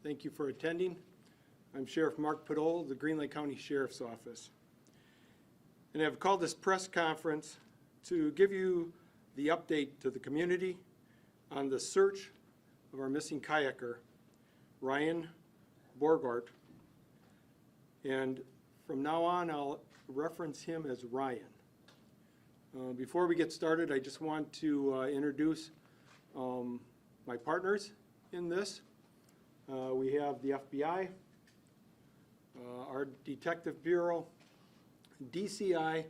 Thank you for attending. I'm Sheriff Mark Podol, the Green Lake County Sheriff's Office. And I've called this press conference to give you the update to the community on the search of our missing kayaker, Ryan Borgwardt. And from now on, I'll reference him as Ryan. Before we get started, I just want to introduce my partners in this. We have the FBI, our Detective Bureau, DCI,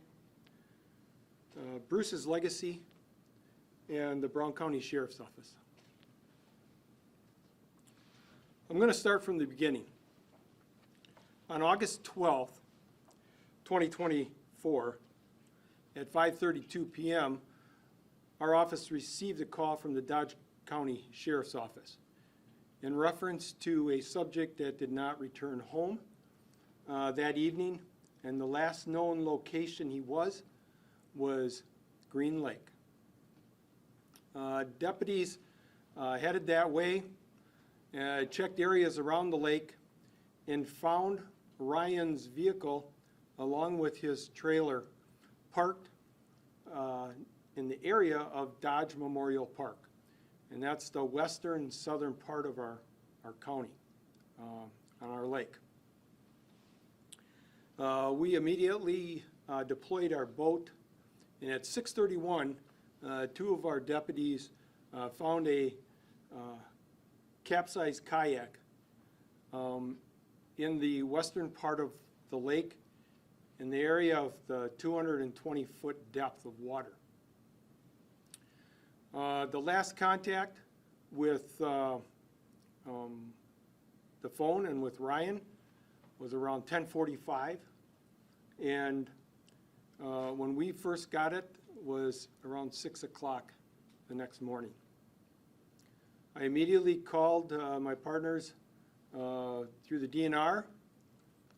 Bruce's Legacy, and the Brown County Sheriff's Office. I'm going to start from the beginning. On August 12th, 2024, at 5:32 p.m., our office received a call from the Dodge County Sheriff's Office in reference to a subject that did not return home that evening, and the last known location he was Green Lake. Deputies headed that way, checked areas around the lake, and found Ryan's vehicle along with his trailer parked in the area of Dodge Memorial Park. And that's the western southern part of our county on our lake. We immediately deployed our boat, and at 6:31, two of our deputies found a capsized kayak in the western part of the lake in the area of the 220-foot depth of water. The last contact with the phone and with Ryan was around 10:45, and when we first got it was around 6 o'clock the next morning. I immediately called my partners through the DNR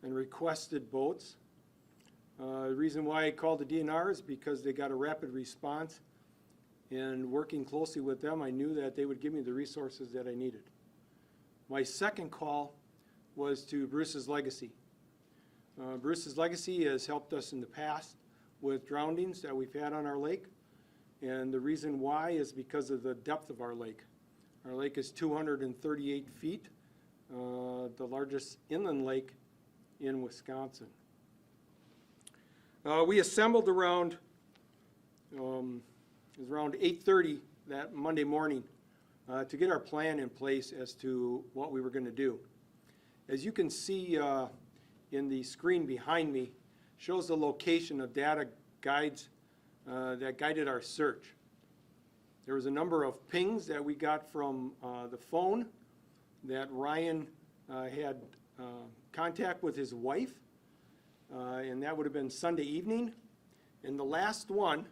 and requested boats. The reason why I called the DNR is because they got a rapid response, and working closely with them, I knew that they would give me the resources that I needed. My second call was to Bruce's Legacy. Bruce's Legacy has helped us in the past with drownings that we've had on our lake, and the reason why is because of the depth of our lake. Our lake is 238 feet, the largest inland lake in Wisconsin. We assembled around, it was around 8:30 that Monday morning to get our plan in place as to what we were going to do. As you can see in the screen behind me, shows the location of data guides that guided our search. There was a number of pings that we got from the phone that Ryan had contact with his wife, and that would have been Sunday evening. And the last one,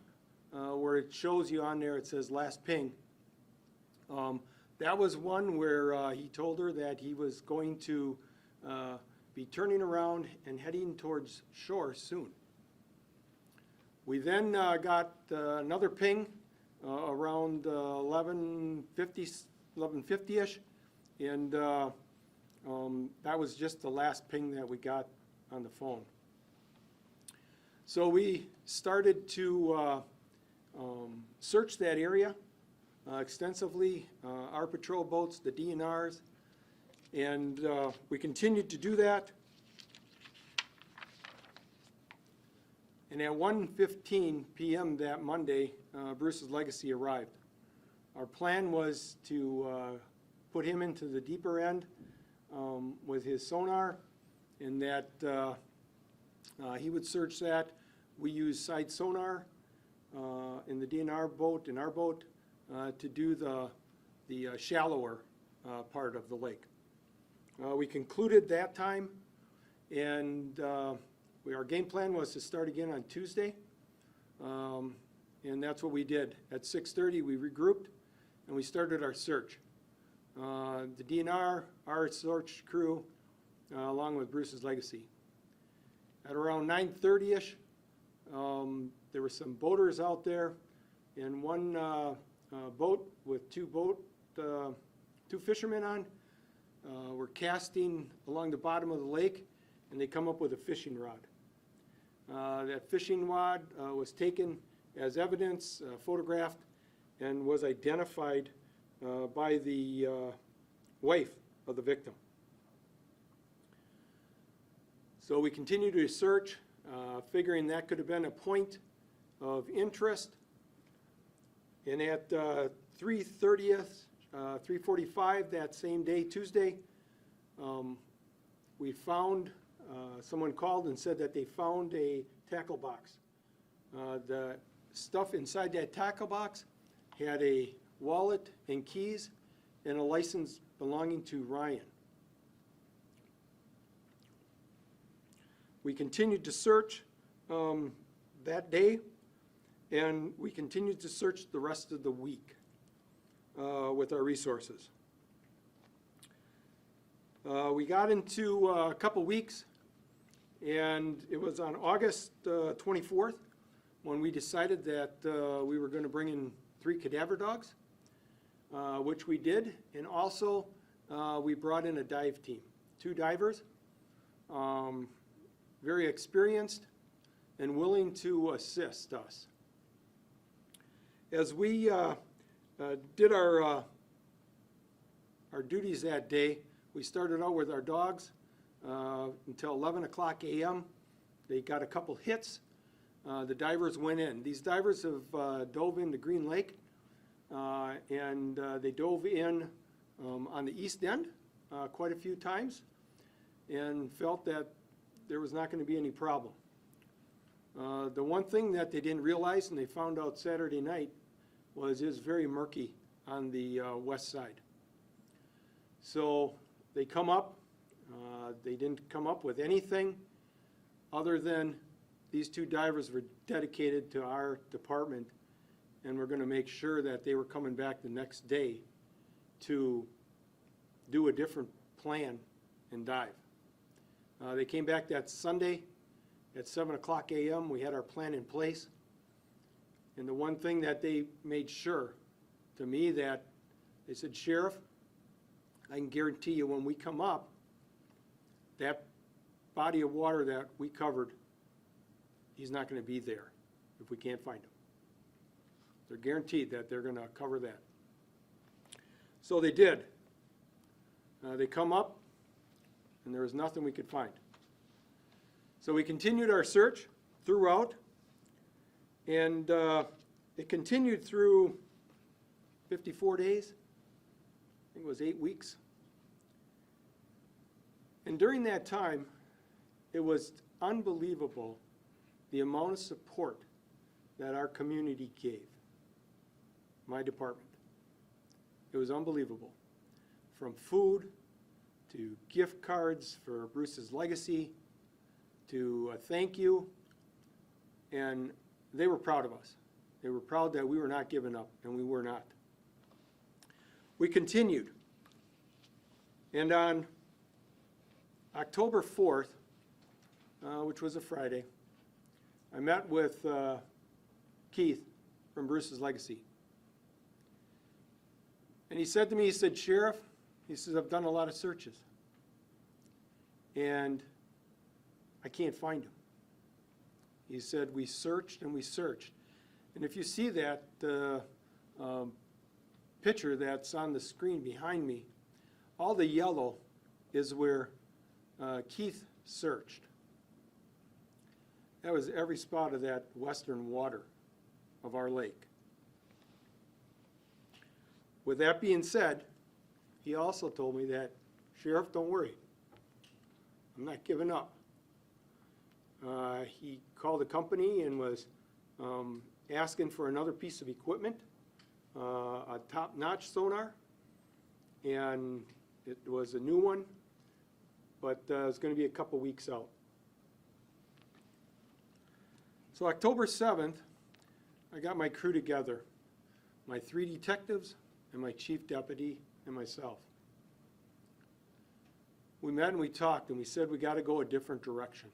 where it shows you on there, it says last ping, that was one where he told her that he was going to be turning around and heading towards shore soon. We then got another ping around 11:50-ish, and that was just the last ping that we got on the phone. So we started to search that area extensively, our patrol boats, the DNRs, and we continued to do that. And at 1:15 p.m. that Monday, Bruce's Legacy arrived. Our plan was to put him into the deeper end with his sonar, and that he would search that. We use side sonar in the DNR boat, in our boat, to do the shallower part of the lake. We concluded that time, and our game plan was to start again on Tuesday, and that's what we did. At 6:30, we regrouped, and we started our search. The DNR, our search crew, along with Bruce's Legacy. At around 9:30-ish, there were some boaters out there, and one boat with two fishermen on were casting along the bottom of the lake, and they come up with a fishing rod. That fishing rod was taken as evidence, photographed, and was identified by the wife of the victim. So we continued to search, figuring that could have been a point of interest. And at 3:45 that same day, Tuesday, we found, someone called and said that they found a tackle box. The stuff inside that tackle box had a wallet and keys and a license belonging to Ryan. We continued to search that day, and we continued to search the rest of the week with our resources. We got into a couple weeks, and it was on August 24th when we decided that we were going to bring in 3 cadaver dogs, which we did, and also we brought in a dive team, 2 divers, very experienced and willing to assist us. As we did our duties that day, we started out with our dogs until 11 o'clock a.m. They got a couple hits. The divers went in. These divers have dove into Green Lake, and they dove in on the east end quite a few times and felt that there was not going to be any problem. The one thing that they didn't realize, and they found out Saturday night, was it was very murky on the west side. So they come up. They didn't come up with anything other than these 2 divers were dedicated to our department, and we're going to make sure that they were coming back the next day to do a different plan and dive. They came back that Sunday at 7 o'clock a.m. We had our plan in place. And the one thing that they made sure to me that they said, Sheriff, I can guarantee you when we come up, that body of water that we covered, he's not going to be there if we can't find him. They're guaranteed that they're going to cover that. So they did. They come up, and there was nothing we could find. So we continued our search throughout, and it continued through 54 days. I think it was 8 weeks. And during that time, it was unbelievable the amount of support that our community gave my department. It was unbelievable. From food to gift cards for Bruce's legacy to a thank you, and they were proud of us. They were proud that we were not giving up, and we were not. We continued, and on October 4th, which was a Friday, I met with Keith from Bruce's Legacy. And he said to me, he said, Sheriff, he says, I've done a lot of searches, and I can't find him. He said, we searched and we searched. And if you see that picture that's on the screen behind me, all the yellow is where Keith searched. That was every spot of that western water of our lake. With that being said, he also told me that, Sheriff, don't worry. I'm not giving up. He called the company and was asking for another piece of equipment, a top-notch sonar, and it was a new one, but it's going to be a couple weeks out. So October 7th, I got my crew together, my 3 detectives and my chief deputy and myself. We met and we talked, and we said we got to go a different direction.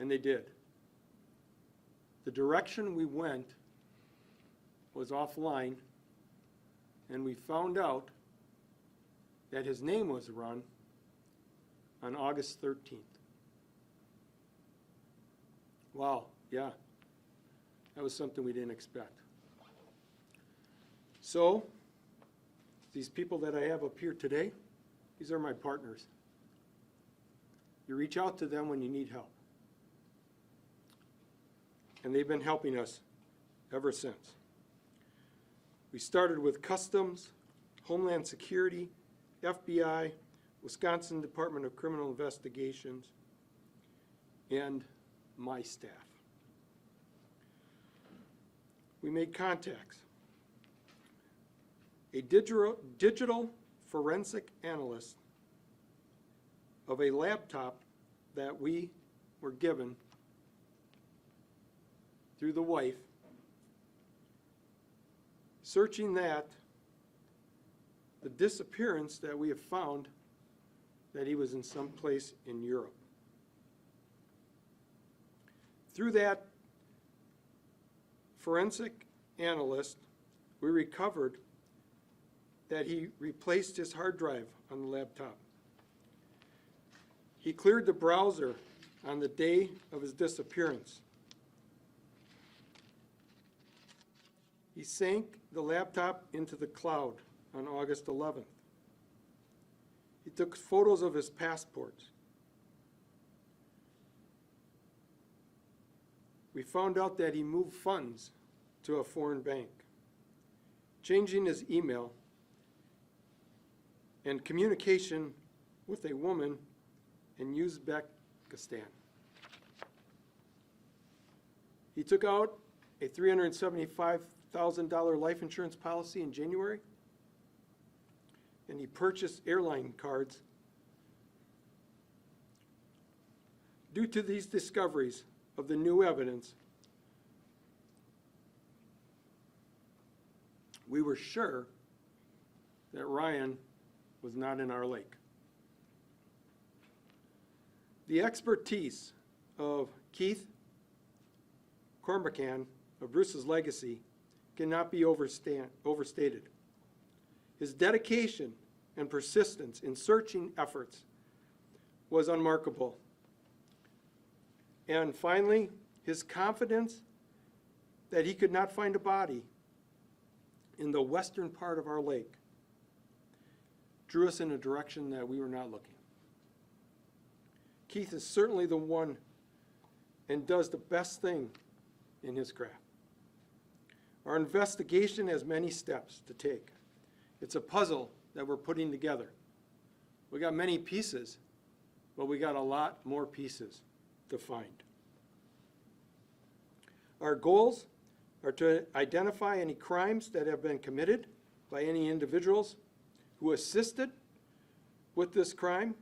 And they did. The direction we went was offline, and we found out that his name was run on August 13th. Wow, yeah, that was something we didn't expect. So, these people that I have up here today, these are my partners. You reach out to them when you need help. And they've been helping us ever since. We started with Customs, Homeland Security, FBI, Wisconsin Department of Criminal Investigations, and my staff. We made contacts. A digital forensic analyst of a laptop that we were given through the wife, searching that, the disappearance that we have found that he was in some place in Europe. Through that forensic analyst, we recovered that he replaced his hard drive on the laptop. He cleared the browser on the day of his disappearance. He sank the laptop into the cloud on August 11th. He took photos of his passports. We found out that he moved funds to a foreign bank, changing his email and communication with a woman in Uzbekistan. He took out a $375,000 life insurance policy in January, and he purchased airline cards. Due to these discoveries of the new evidence, we were sure that Ryan was not in our lake. The expertise of Keith Cormacan of Bruce's Legacy cannot be overstated. His dedication and persistence in searching efforts was unmarkable. And finally, his confidence that he could not find a body in the western part of our lake drew us in a direction that we were not looking. Keith is certainly the one and does the best thing in his craft. Our investigation has many steps to take. It's a puzzle that we're putting together. We got many pieces, but we got a lot more pieces to find. Our goals are to identify any crimes that have been committed by any individuals who assisted with this crime,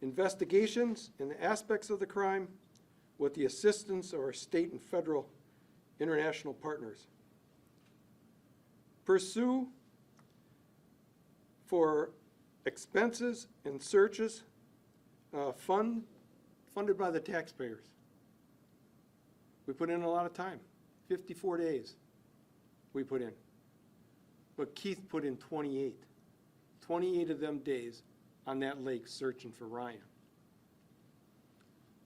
investigations and the aspects of the crime with the assistance of our state and federal international partners. Pursue for expenses and searches funded by the taxpayers. We put in a lot of time, 54 days we put in. But Keith put in 28 of them days on that lake searching for Ryan.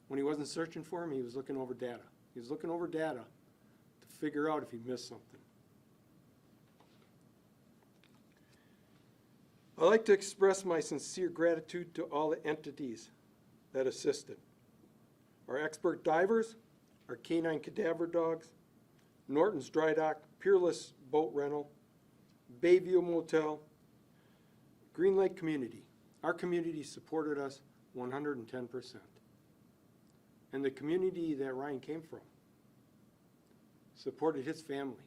When he wasn't searching for him, he was looking over data. He was looking over data to figure out if he missed something. I'd like to express my sincere gratitude to all the entities that assisted. Our expert divers, our canine cadaver dogs, Norton's Dry Dock, Peerless Boat Rental, Bayview Motel, Green Lake Community. Our community supported us 110%. And the community that Ryan came from supported his family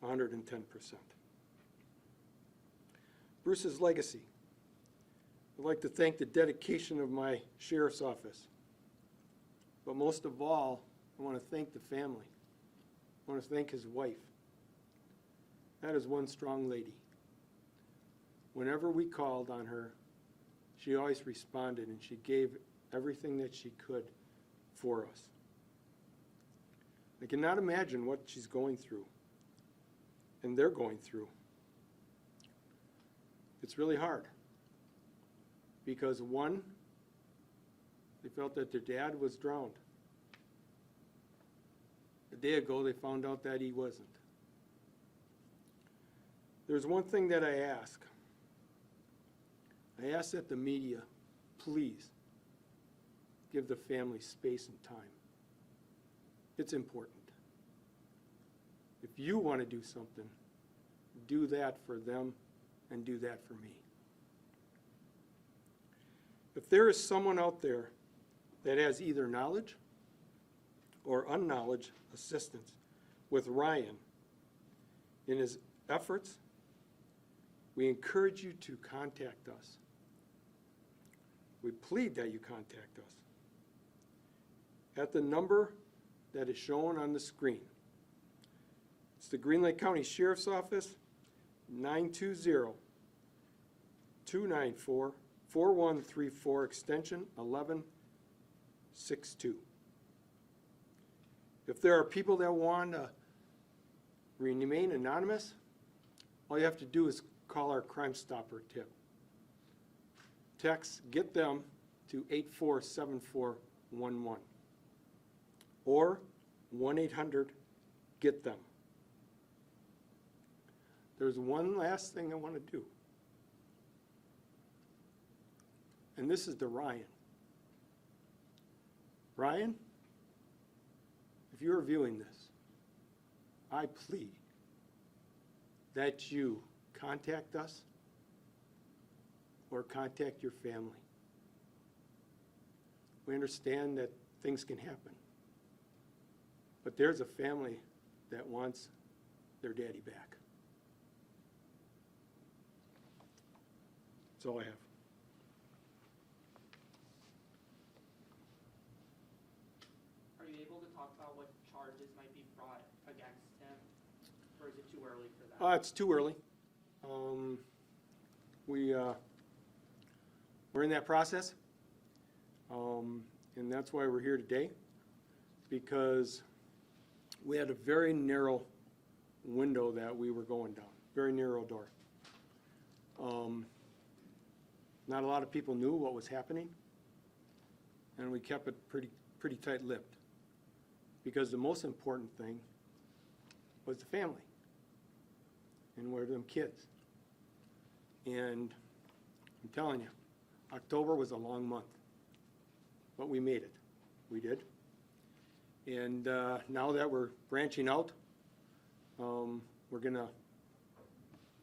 110%. Bruce's Legacy. I'd like to thank the dedication of my sheriff's office. But most of all, I want to thank the family. I want to thank his wife. That is one strong lady. Whenever we called on her, she always responded, and she gave everything that she could for us. I cannot imagine what she's going through and they're going through. It's really hard because one, they felt that their dad was drowned. A day ago, they found out that he wasn't. There's one thing that I ask. I ask that the media, please, give the family space and time. It's important. If you want to do something, do that for them and do that for me. If there is someone out there that has either knowledge or unknowledge assistance with Ryan in his efforts, we encourage you to contact us. We plead that you contact us at the number that is shown on the screen. It's the Green Lake County Sheriff's Office, 920-294-4134, extension 1162. If there are people that want to remain anonymous, all you have to do is call our Crime Stopper tip. Text "Get Them" to 847411 or 1-800-GET-THEM. There's one last thing I want to do, and this is to Ryan. Ryan, if you are viewing this, I plead that you contact us or contact your family. We understand that things can happen, but there's a family that wants their daddy back. That's all I have. Are you able to talk about what charges might be brought against him, or is it too early for that? It's too early. We're in that process, and that's why we're here today, because we had a very narrow window that we were going down, very narrow door. Not a lot of people knew what was happening, and we kept it pretty tight-lipped, because the most important thing was the family and were them kids. And I'm telling you, October was a long month, but we made it. We did. And now that we're branching out, we're going to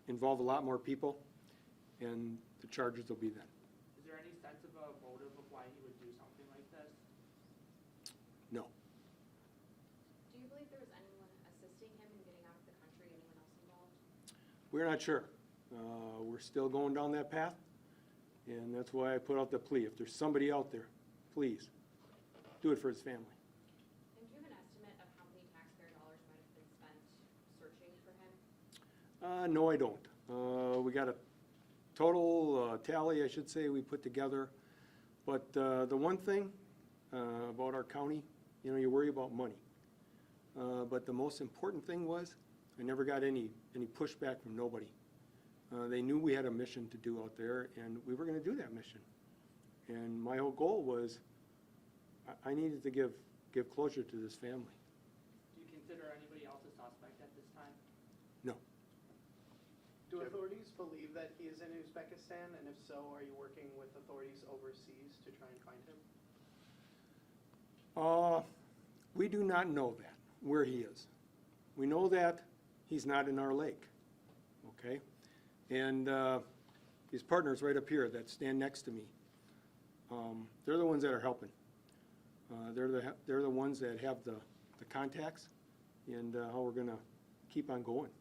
involve a lot more people, and the charges will be then. Is there any sense of a motive of why he would do something like this? No. Do you believe there was anyone assisting him in getting out of the country, anyone else involved? We're not sure. We're still going down that path, and that's why I put out the plea. If there's somebody out there, please, do it for his family. And do you have an estimate of how many taxpayer dollars might have been spent searching for him? No, I don't. We got a total tally, I should say, we put together. But the one thing about our county, you worry about money. But the most important thing was I never got any pushback from nobody. They knew we had a mission to do out there, and we were going to do that mission. And my whole goal was I needed to give closure to this family. Do you consider anybody else a suspect at this time? No. Do authorities believe that he is in Uzbekistan, and if so, are you working with authorities overseas to try and find him? We do not know that, where he is. We know that he's not in our lake, okay? And his partner's right up here that stand next to me. They're the ones that are helping. They're the ones that have the contacts and how we're going to keep on going.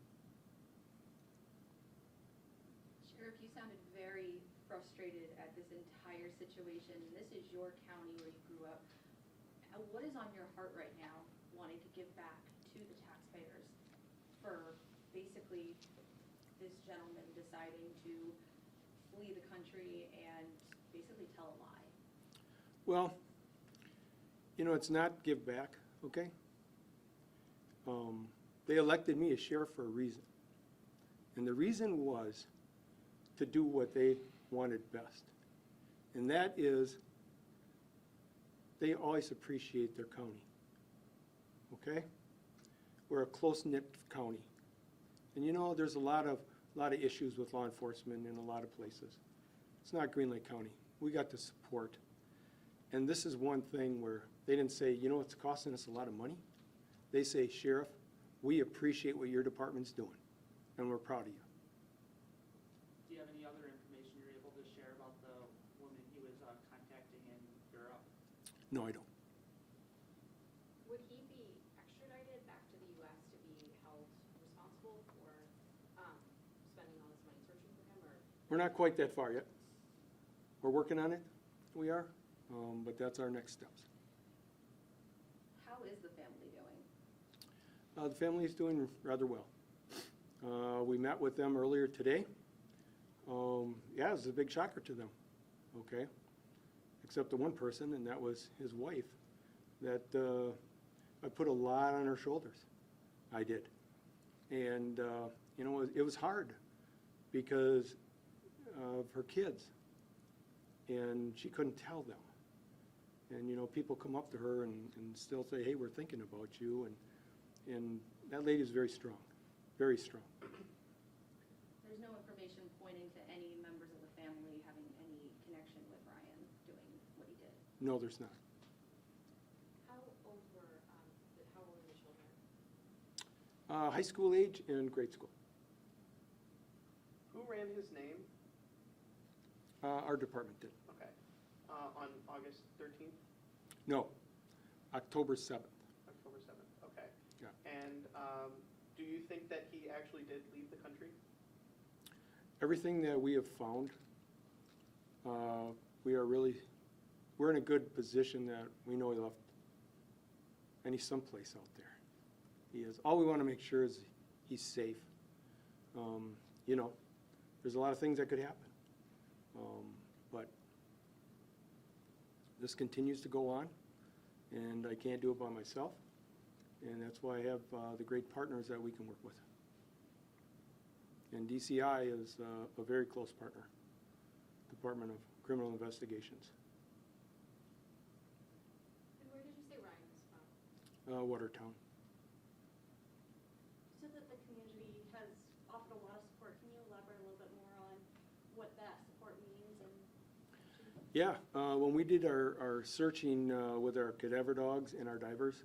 Sheriff, you sounded very frustrated at this entire situation. This is your county where you grew up. What is on your heart right now, wanting to give back to the taxpayers for basically this gentleman deciding to flee the country and basically tell a lie? Well, it's not give back, okay? They elected me as sheriff for a reason. And the reason was to do what they wanted best. And that is, they always appreciate their county. Okay? We're a close-knit county. And you know, there's a lot of issues with law enforcement in a lot of places. It's not Green Lake County. We got the support. And this is one thing where they didn't say, you know, it's costing us a lot of money. They say, Sheriff, we appreciate what your department's doing, and we're proud of you. Do you have any other information you're able to share about the woman he was contacting in Europe? No, I don't. Would he be extradited back to the US to be held responsible for spending all this money searching for him, or? We're not quite that far yet. We're working on it. We are. But that's our next steps. How is the family doing? The family is doing rather well. We met with them earlier today. Yeah, it was a big shocker to them, okay? Except the one person, and that was his wife, that I put a lot on her shoulders. I did. And, you know, it was hard because of her kids, and she couldn't tell them. And, you know, people come up to her and still say, hey, we're thinking about you. And that lady is very strong, very strong. There's no information pointing to any members of the family having any connection with Ryan doing what he did. No, there's not. How old were the children? High school age and grade school. Who ran his name? Our department did. Okay. On August 13th? No, October 7th. October 7th, okay. Yeah. And do you think that he actually did leave the country? Everything that we have found, we're in a good position that we know he left, and he's someplace out there. He is. All we want to make sure is he's safe. You know, there's a lot of things that could happen. But this continues to go on, and I can't do it by myself, and that's why I have the great partners that we can work with. And DCI is a very close partner, Department of Criminal Investigations. And where did you say Ryan was from? Watertown. So that the community has offered a lot of support. Can you elaborate a little bit more on what that support means? And Yeah, when we did our searching with our cadaver dogs and our divers,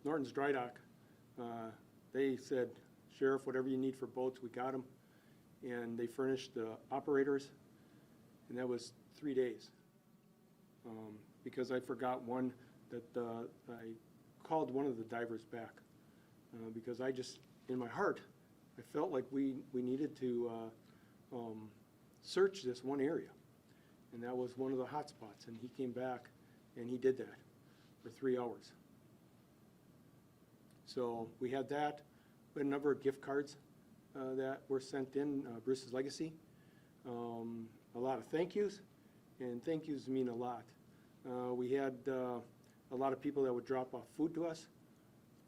Norton's Dry Dock, they said, Sheriff, whatever you need for boats, we got them. And they furnished the operators, and that was 3 days. Because I forgot one that I called one of the divers back. Because I just, in my heart, I felt like we needed to search this one area. And that was one of the hot spots, and he came back and he did that for 3 hours. So we had that. We had a number of gift cards that were sent in, Bruce's Legacy. A lot of thank yous, and thank yous mean a lot. We had a lot of people that would drop off food to us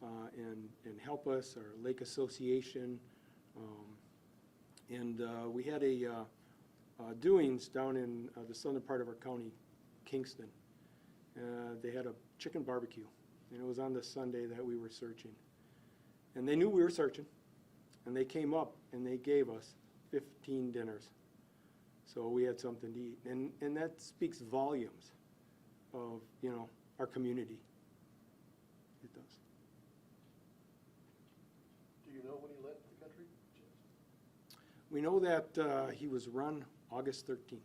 and help us, our Lake Association. And we had a doings down in the southern part of our county, Kingston. They had a chicken barbecue, and it was on the Sunday that we were searching. And they knew we were searching, and they came up and they gave us 15 dinners. So we had something to eat, and that speaks volumes of, you know, our community. It does. Do you know when he left the country? We know that he was run August 13th,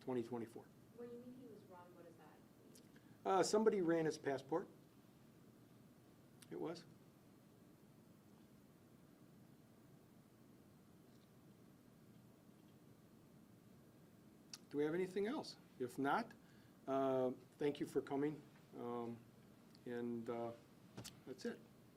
2024. When you mean he was wrong, what does that mean? Somebody ran his passport. It was. Do we have anything else? If not, thank you for coming, and that's it.